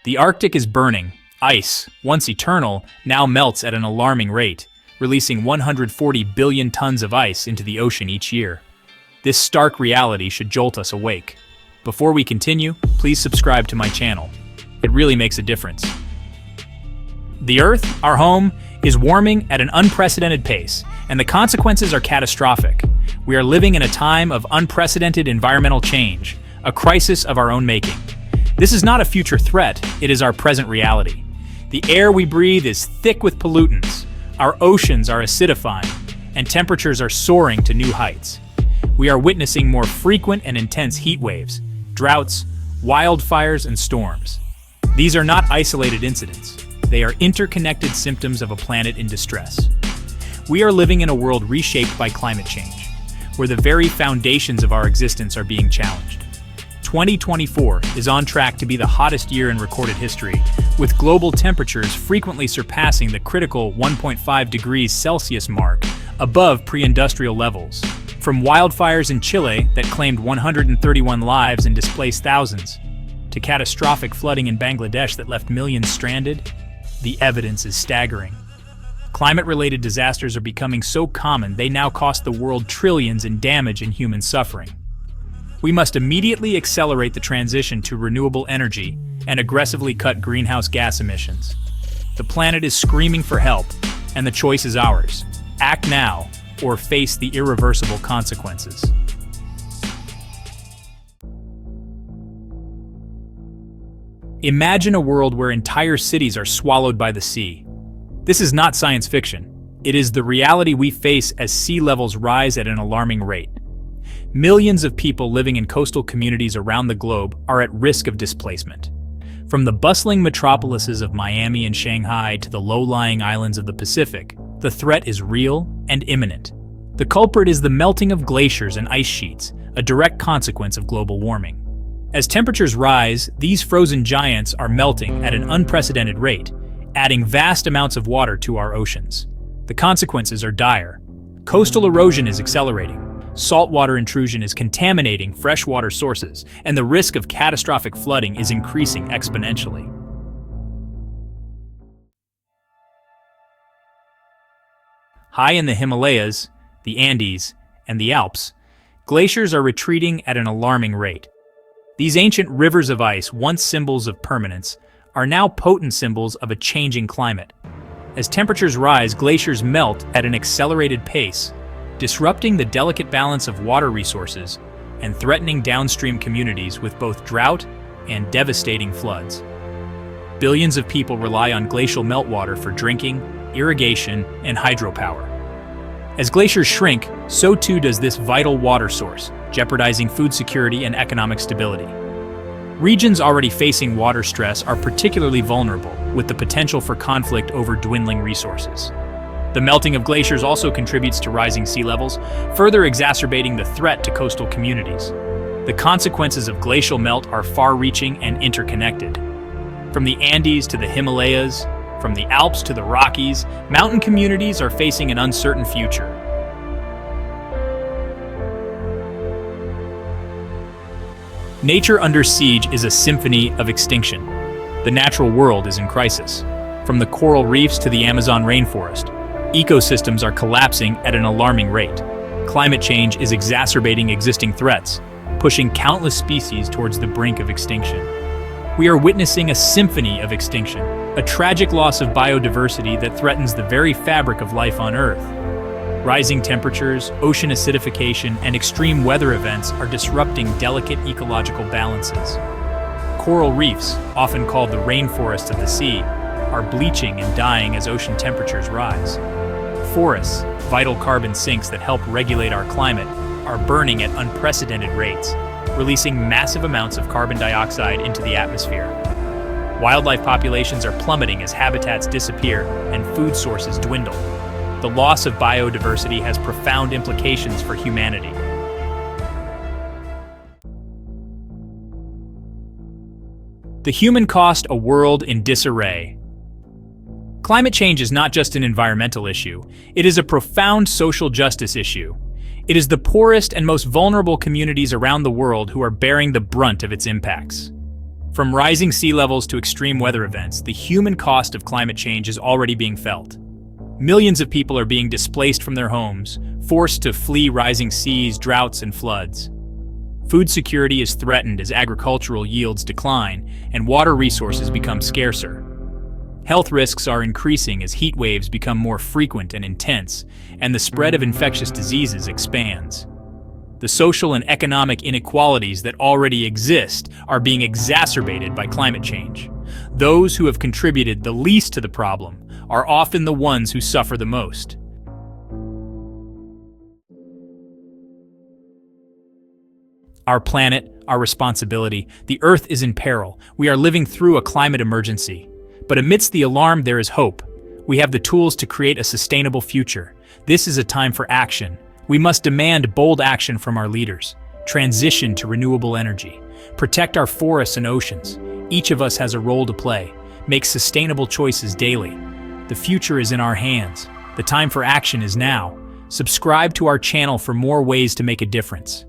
The Arctic is burning. Ice, once eternal, now melts at an alarming rate, releasing 140 billion tons of ice into the ocean each year. This stark reality should jolt us awake. Before we continue, please subscribe to my channel. It really makes a difference. The Earth, our home, is warming at an unprecedented pace, and the consequences are catastrophic. We are living in a time of unprecedented environmental change, a crisis of our own making. This is not a future threat, it is our present reality. The air we breathe is thick with pollutants, our oceans are acidifying, and temperatures are soaring to new heights. We are witnessing more frequent and intense heat waves, droughts, wildfires, and storms. These are not isolated incidents. They are interconnected symptoms of a planet in distress. We are living in a world reshaped by climate change, where the very foundations of our existence are being challenged. 2024 is on track to be the hottest year in recorded history, with global temperatures frequently surpassing the critical 1.5 degrees Celsius mark above pre-industrial levels. From wildfires in Chile that claimed 131 lives and displaced thousands, to catastrophic flooding in Bangladesh that left millions stranded, the evidence is staggering. Climate-related disasters are becoming so common they now cost the world trillions in damage and human suffering. We must immediately accelerate the transition to renewable energy and aggressively cut greenhouse gas emissions. The planet is screaming for help, and the choice is ours. Act now, or face the irreversible consequences. Imagine a world where entire cities are swallowed by the sea. This is not science fiction. It is the reality we face as sea levels rise at an alarming rate. Millions of people living in coastal communities around the globe are at risk of displacement. From the bustling metropolises of Miami and Shanghai to the low-lying islands of the Pacific, the threat is real and imminent. The culprit is the melting of glaciers and ice sheets, a direct consequence of global warming. As temperatures rise, these frozen giants are melting at an unprecedented rate, adding vast amounts of water to our oceans. The consequences are dire. Coastal erosion is accelerating, saltwater intrusion is contaminating freshwater sources, and the risk of catastrophic flooding is increasing exponentially. High in the Himalayas, the Andes, and the Alps, glaciers are retreating at an alarming rate. These ancient rivers of ice, once symbols of permanence, are now potent symbols of a changing climate. As temperatures rise, glaciers melt at an accelerated pace, disrupting the delicate balance of water resources and threatening downstream communities with both drought and devastating floods. Billions of people rely on glacial meltwater for drinking, irrigation, and hydropower. As glaciers shrink, so too does this vital water source, jeopardizing food security and economic stability. Regions already facing water stress are particularly vulnerable, with the potential for conflict over dwindling resources. The melting of glaciers also contributes to rising sea levels, further exacerbating the threat to coastal communities. The consequences of glacial melt are far-reaching and interconnected. From the Andes to the Himalayas, from the Alps to the Rockies, mountain communities are facing an uncertain future. Nature under siege is a symphony of extinction. The natural world is in crisis. From the coral reefs to the Amazon rainforest, ecosystems are collapsing at an alarming rate. Climate change is exacerbating existing threats, pushing countless species towards the brink of extinction. We are witnessing a symphony of extinction, a tragic loss of biodiversity that threatens the very fabric of life on Earth. Rising temperatures, ocean acidification, and extreme weather events are disrupting delicate ecological balances. Coral reefs, often called the rainforests of the sea, are bleaching and dying as ocean temperatures rise. Forests, vital carbon sinks that help regulate our climate, are burning at unprecedented rates, releasing massive amounts of carbon dioxide into the atmosphere. Wildlife populations are plummeting as habitats disappear and food sources dwindle. The loss of biodiversity has profound implications for humanity. The human cost: a world in disarray. Climate change is not just an environmental issue, it is a profound social justice issue. It is the poorest and most vulnerable communities around the world who are bearing the brunt of its impacts. From rising sea levels to extreme weather events, the human cost of climate change is already being felt. Millions of people are being displaced from their homes, forced to flee rising seas, droughts, and floods. Food security is threatened as agricultural yields decline and water resources become scarcer. Health risks are increasing as heat waves become more frequent and intense, and the spread of infectious diseases expands. The social and economic inequalities that already exist are being exacerbated by climate change. Those who have contributed the least to the problem are often the ones who suffer the most. Our planet, our responsibility, the Earth is in peril. We are living through a climate emergency. But amidst the alarm, there is hope. We have the tools to create a sustainable future. This is a time for action. We must demand bold action from our leaders. Transition to renewable energy. Protect our forests and oceans. Each of us has a role to play. Make sustainable choices daily. The future is in our hands. The time for action is now. Subscribe to our channel for more ways to make a difference.